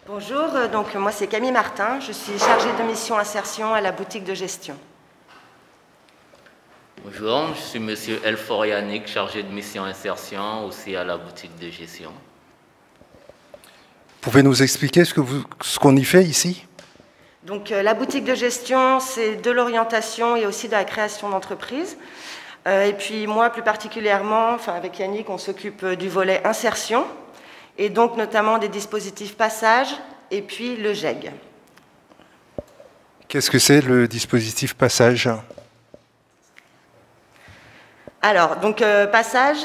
Bonjour, donc moi c'est Camille Martin, je suis chargée de mission insertion à la boutique de gestion. Bonjour, je suis Monsieur Elfor Yannick, chargé de mission insertion aussi à la boutique de gestion. Pouvez nous expliquer ce qu'on y fait ici? Donc la boutique de gestion, c'est de l'orientation et aussi de la création d'entreprises. Et puis moi plus particulièrement, avec Yannick, on s'occupe du volet insertion et donc notamment des dispositifs passage et puis le GEG. Qu'est-ce que c'est le dispositif passage? Alors, donc passage,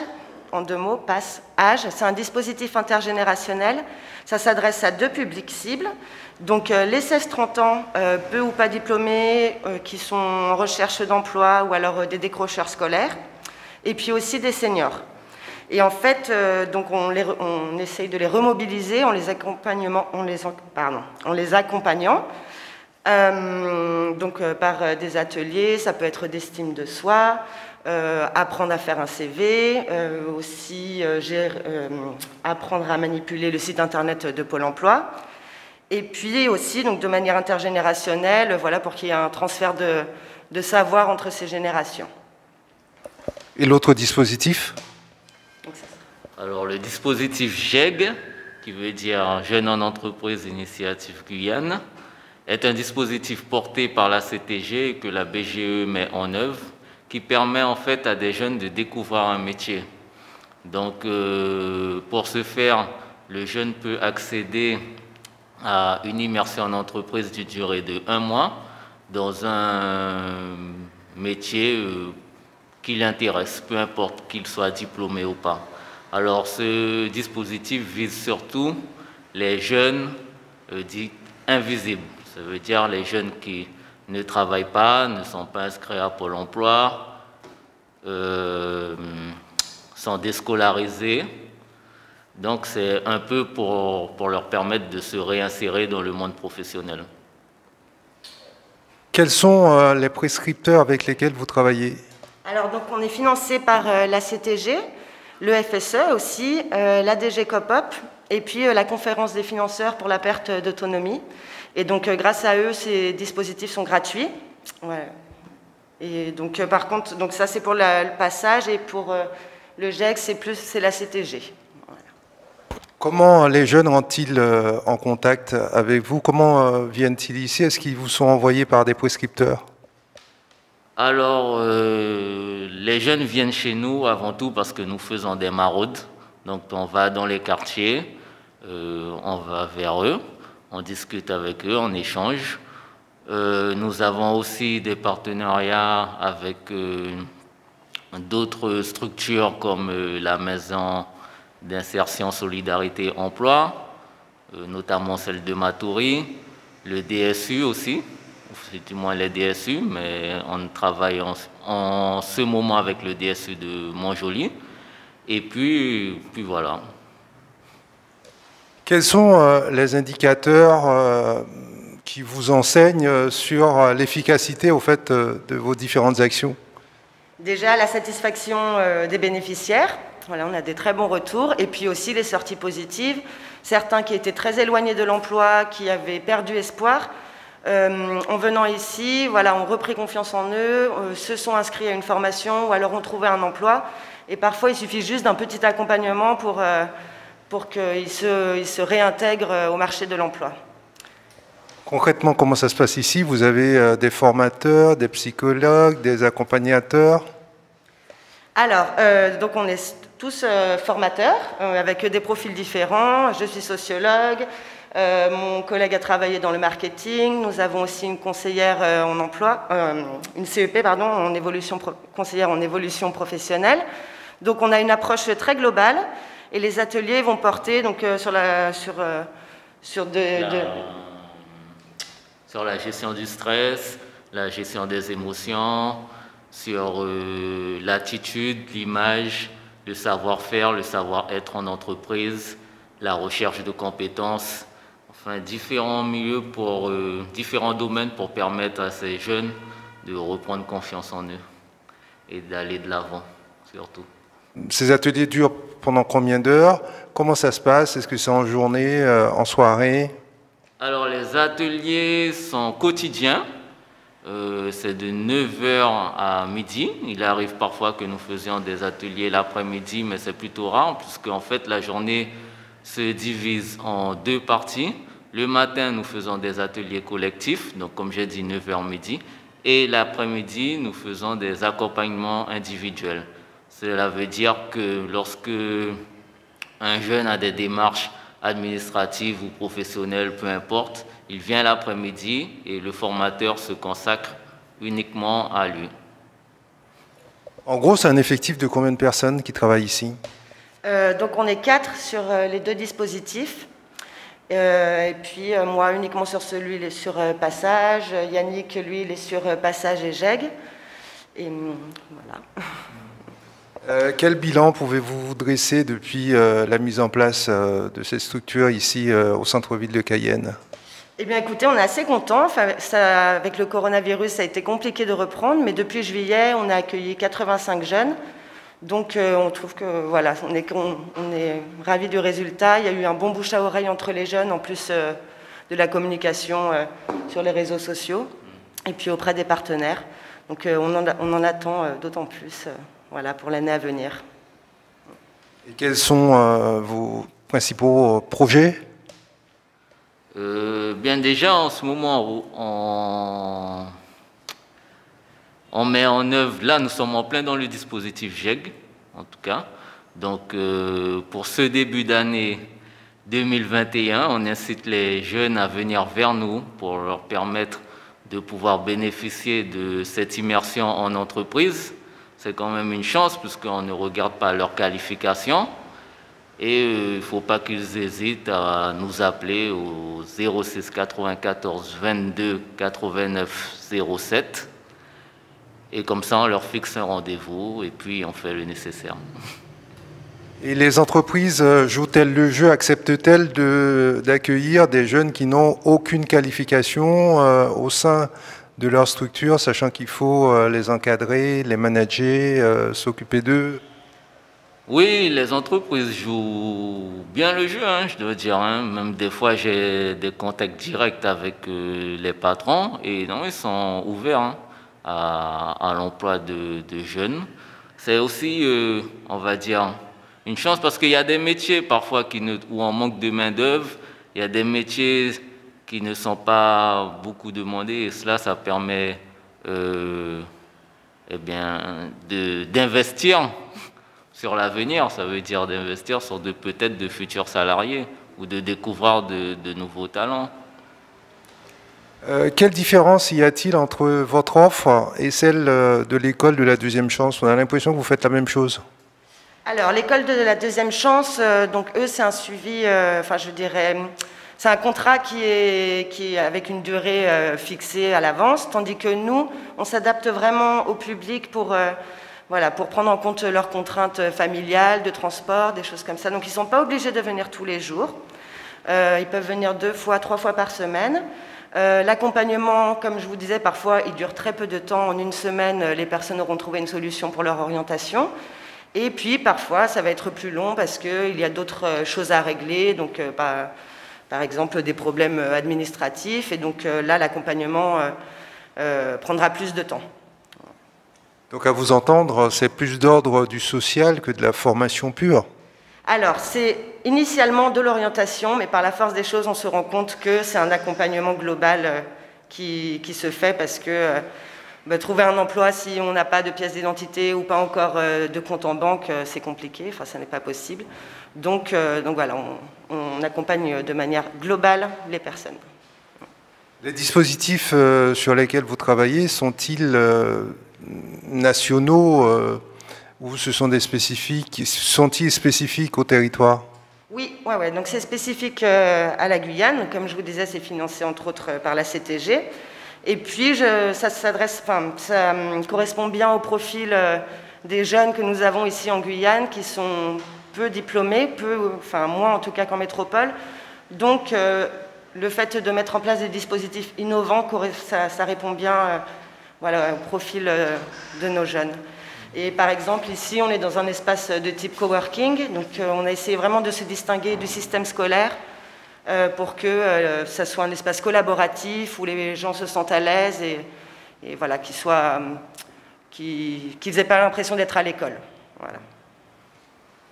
en deux mots, passe-âge, c'est un dispositif intergénérationnel. Ça s'adresse à deux publics cibles. Donc les 16-30 ans, peu ou pas diplômés, qui sont en recherche d'emploi ou alors des décrocheurs scolaires. Et puis aussi des seniors. Et en fait, donc on essaye de les remobiliser en les accompagnant, par des ateliers, ça peut être d'estime de soi, apprendre à faire un CV, aussi apprendre à manipuler le site internet de Pôle emploi, et puis aussi donc, de manière intergénérationnelle, voilà, pour qu'il y ait un transfert de savoir entre ces générations. Et l'autre dispositif? Alors le dispositif GEG, qui veut dire Jeunes en entreprise initiative Guyane, est un dispositif porté par la CTG et que la BGE met en œuvre, qui permet en fait à des jeunes de découvrir un métier. Donc pour ce faire, le jeune peut accéder à une immersion en entreprise d'une durée de 1 mois dans un métier qui l'intéresse, peu importe qu'il soit diplômé ou pas. Alors ce dispositif vise surtout les jeunes dits invisibles. Ça veut dire les jeunes qui ne travaillent pas, ne sont pas inscrits à Pôle emploi, sont déscolarisés. Donc c'est un peu pour leur permettre de se réinsérer dans le monde professionnel. Quels sont les prescripteurs avec lesquels vous travaillez? Alors donc on est financé par la CTG, le FSE aussi, l'ADG COPOP et puis la conférence des financeurs pour la perte d'autonomie. Et donc grâce à eux, ces dispositifs sont gratuits. Ouais. Et donc par contre, donc ça c'est pour le passage et pour le GEG, c'est la CTG. Voilà. Comment les jeunes rentrent-ils en contact avec vous? Comment viennent-ils ici? Est-ce qu'ils vous sont envoyés par des prescripteurs? Alors, les jeunes viennent chez nous avant tout parce que nous faisons des maraudes. Donc, on va dans les quartiers, on va vers eux, on discute avec eux, on échange. Nous avons aussi des partenariats avec d'autres structures comme la Maison d'insertion solidarité emploi, notamment celle de Matoury, le DSU aussi. Du moins les DSU, mais on travaille en ce moment avec le DSU de Montjoly. Et puis voilà. Quels sont les indicateurs qui vous enseignent sur l'efficacité au fait de vos différentes actions? Déjà la satisfaction des bénéficiaires, voilà, on a des très bons retours, et puis aussi les sorties positives, certains qui étaient très éloignés de l'emploi, qui avaient perdu espoir. En venant ici, voilà, ont repris confiance en eux, se sont inscrits à une formation ou alors ont trouvé un emploi. Et parfois, il suffit juste d'un petit accompagnement pour qu'ils se réintègrent au marché de l'emploi. Concrètement, comment ça se passe ici? Vous avez des formateurs, des psychologues, des accompagnateurs? Alors, donc on est tous formateurs, avec des profils différents. Je suis sociologue. Mon collègue a travaillé dans le marketing. Nous avons aussi une conseillère en emploi, une CEP, pardon, conseillère en évolution professionnelle. Donc on a une approche très globale et les ateliers vont porter donc, sur la gestion du stress, la gestion des émotions, sur l'attitude, l'image, le savoir-faire, le savoir-être en entreprise, la recherche de compétences. Enfin, différents milieux différents domaines pour permettre à ces jeunes de reprendre confiance en eux et d'aller de l'avant, surtout. Ces ateliers durent pendant combien d'heures? Comment ça se passe? Est-ce que c'est en journée, en soirée? Alors, les ateliers sont quotidiens. C'est de 9 h à midi. Il arrive parfois que nous faisions des ateliers l'après-midi, mais c'est plutôt rare, puisque en fait, la journée se divise en 2 parties. Le matin, nous faisons des ateliers collectifs, donc comme j'ai dit, 9 h midi. Et l'après-midi, nous faisons des accompagnements individuels. Cela veut dire que lorsque un jeune a des démarches administratives ou professionnelles, peu importe, il vient l'après-midi et le formateur se consacre uniquement à lui. En gros, c'est un effectif de combien de personnes qui travaillent ici? Donc on est 4 sur les 2 dispositifs. Et puis moi uniquement sur celui, il est sur Passage. Yannick, lui, il est sur Passage et GEG. Et voilà. Quel bilan pouvez-vous dresser depuis la mise en place de cette structure ici au centre-ville de Cayenne? Eh bien écoutez, on est assez contents. Enfin, avec le coronavirus, ça a été compliqué de reprendre, mais depuis juillet, on a accueilli 85 jeunes. Donc on trouve que voilà, on est ravis du résultat. Il y a eu un bon bouche à oreille entre les jeunes, en plus de la communication sur les réseaux sociaux et puis auprès des partenaires. Donc on en attend d'autant plus voilà, pour l'année à venir. Et quels sont vos principaux projets? Bien déjà, en ce moment, on met en œuvre, là nous sommes en plein dans le dispositif GEG, en tout cas. Donc pour ce début d'année 2021, on incite les jeunes à venir vers nous pour leur permettre de pouvoir bénéficier de cette immersion en entreprise. C'est quand même une chance puisqu'on ne regarde pas leur qualification. Et il ne faut pas qu'ils hésitent à nous appeler au 06 94 22 89 07. Et comme ça, on leur fixe un rendez-vous et puis on fait le nécessaire. Et les entreprises jouent-elles le jeu, acceptent-elles d'accueillir des jeunes qui n'ont aucune qualification au sein de leur structure, sachant qu'il faut les encadrer, les manager, s'occuper d'eux? Oui, les entreprises jouent bien le jeu, hein, je dois dire. Hein. Même des fois, j'ai des contacts directs avec les patrons et non, ils sont ouverts hein, à l'emploi de jeunes. C'est aussi, on va dire, une chance parce qu'il y a des métiers parfois où on manque de main-d'œuvre. Il y a des métiers qui ne sont pas beaucoup demandés et cela, ça permet eh bien, d'investir sur l'avenir, ça veut dire d'investir sur peut-être de futurs salariés ou de découvrir de nouveaux talents. Quelle différence y a-t-il entre votre offre et celle de l'école de la deuxième chance? On a l'impression que vous faites la même chose. Alors, l'école de la deuxième chance, donc eux, c'est un suivi, enfin je dirais, c'est un contrat qui est avec une durée fixée à l'avance, tandis que nous, on s'adapte vraiment au public pour prendre en compte leurs contraintes familiales, de transport, des choses comme ça. Donc ils ne sont pas obligés de venir tous les jours. Ils peuvent venir 2 fois, 3 fois par semaine. L'accompagnement, comme je vous disais, parfois il dure très peu de temps. En une semaine, les personnes auront trouvé une solution pour leur orientation. Et puis parfois, ça va être plus long parce qu'il y a d'autres choses à régler. Donc par exemple des problèmes administratifs. Et donc là, l'accompagnement prendra plus de temps. Donc à vous entendre, c'est plus d'ordre du social que de la formation pure? Alors, c'est initialement de l'orientation, mais par la force des choses, on se rend compte que c'est un accompagnement global qui se fait parce que trouver un emploi si on n'a pas de pièce d'identité ou pas encore de compte en banque, c'est compliqué, enfin ça n'est pas possible. Donc voilà, on accompagne de manière globale les personnes. Les dispositifs sur lesquels vous travaillez sont-ils nationaux ou ce sont des spécifiques, sont-ils spécifiques au territoire? Oui, ouais, donc c'est spécifique à la Guyane. Comme je vous disais, c'est financé entre autres par la CTG. Et puis ça correspond bien au profil des jeunes que nous avons ici en Guyane, qui sont peu diplômés, moins en tout cas qu'en métropole. Donc le fait de mettre en place des dispositifs innovants, ça répond bien au profil de nos jeunes. Et par exemple, ici, on est dans un espace de type coworking, donc on a essayé vraiment de se distinguer du système scolaire pour que ça soit un espace collaboratif où les gens se sentent à l'aise et voilà, qu'ils n'aient pas l'impression d'être à l'école. Voilà.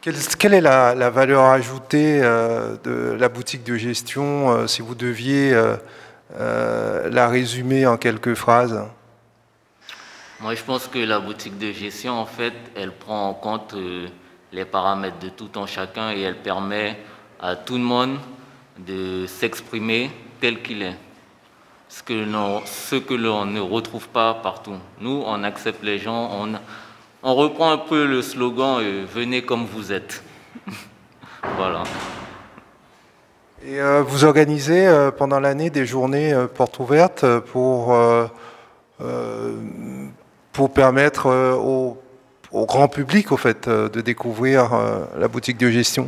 Quelle est la valeur ajoutée de la boutique de gestion, si vous deviez la résumer en quelques phrases? Moi, je pense que la boutique de gestion, en fait, elle prend en compte les paramètres de tout un chacun et elle permet à tout le monde de s'exprimer tel qu'il est. Ce que l'on ne retrouve pas partout. Nous, on accepte les gens, on reprend un peu le slogan « Venez comme vous êtes ». Voilà. Et vous organisez pendant l'année des journées portes ouvertes pour permettre au grand public, au fait, de découvrir la boutique de gestion?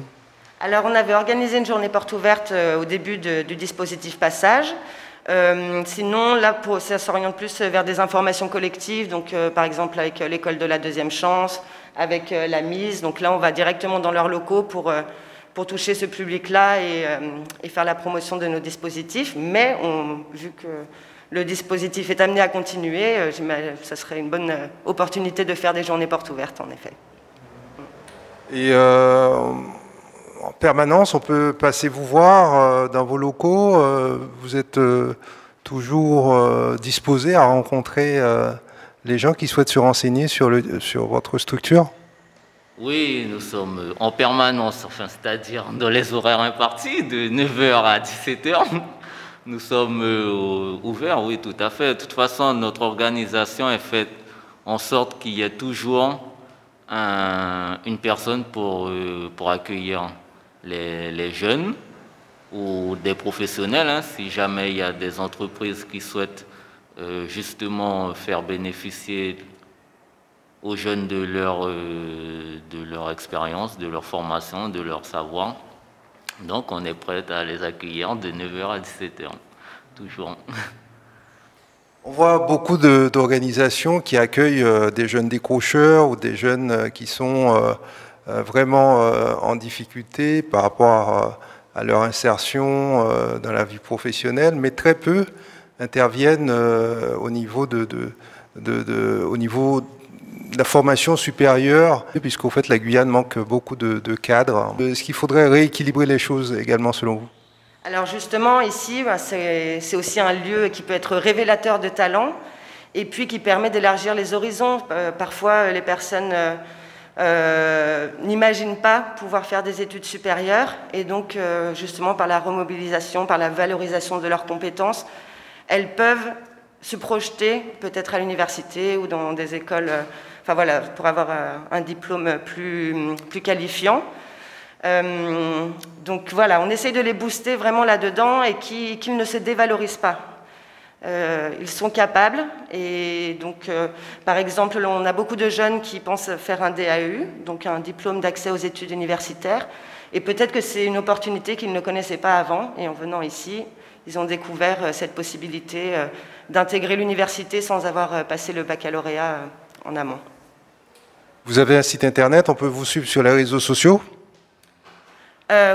Alors, on avait organisé une journée porte ouverte au début du dispositif Passage. Sinon, là, ça s'oriente plus vers des informations collectives, donc par exemple avec l'école de la deuxième chance, avec la mise. Donc là, on va directement dans leurs locaux pour toucher ce public-là et faire la promotion de nos dispositifs. Mais vu que le dispositif est amené à continuer, ça serait une bonne opportunité de faire des journées portes ouvertes, en effet. Et en permanence, on peut passer vous voir dans vos locaux. Vous êtes toujours disposé à rencontrer les gens qui souhaitent se renseigner sur votre structure? Oui, nous sommes en permanence, enfin, c'est-à-dire dans les horaires impartis, de 9h à 17h. Nous sommes ouverts, oui, tout à fait. De toute façon, notre organisation est faite en sorte qu'il y ait toujours une personne pour accueillir les jeunes ou des professionnels, hein, si jamais il y a des entreprises qui souhaitent justement faire bénéficier aux jeunes de leur expérience, de leur formation, de leur savoir. Donc on est prêt à les accueillir de 9h à 17h, toujours. On voit beaucoup d'organisations qui accueillent des jeunes décrocheurs ou des jeunes qui sont vraiment en difficulté par rapport à leur insertion dans la vie professionnelle, mais très peu interviennent au niveau de la formation supérieure, puisqu'au fait la Guyane manque beaucoup de cadres. Est-ce qu'il faudrait rééquilibrer les choses également selon vous? Alors justement, ici, c'est aussi un lieu qui peut être révélateur de talent et puis qui permet d'élargir les horizons. Parfois, les personnes n'imaginent pas pouvoir faire des études supérieures et donc, justement, par la remobilisation, par la valorisation de leurs compétences, elles peuvent se projeter peut-être à l'université ou dans des écoles, enfin voilà, pour avoir un diplôme plus qualifiant. Donc voilà, on essaye de les booster vraiment là-dedans et qu'ils ne se dévalorisent pas. Ils sont capables et donc, par exemple, on a beaucoup de jeunes qui pensent faire un DAU, donc un diplôme d'accès aux études universitaires, et peut-être que c'est une opportunité qu'ils ne connaissaient pas avant, et en venant ici, ils ont découvert cette possibilité d'intégrer l'université sans avoir passé le baccalauréat en amont. Vous avez un site internet, on peut vous suivre sur les réseaux sociaux?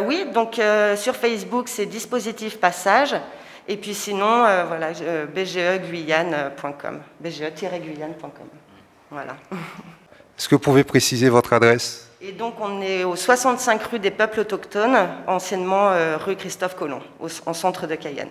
Oui, donc sur Facebook, c'est Dispositif Passage. Et puis sinon, voilà, bge-guyane.com. bge-guyane.com. Voilà. Est-ce que vous pouvez préciser votre adresse? Et donc, on est au 65 rue des Peuples Autochtones, anciennement rue Christophe Colomb, en centre de Cayenne.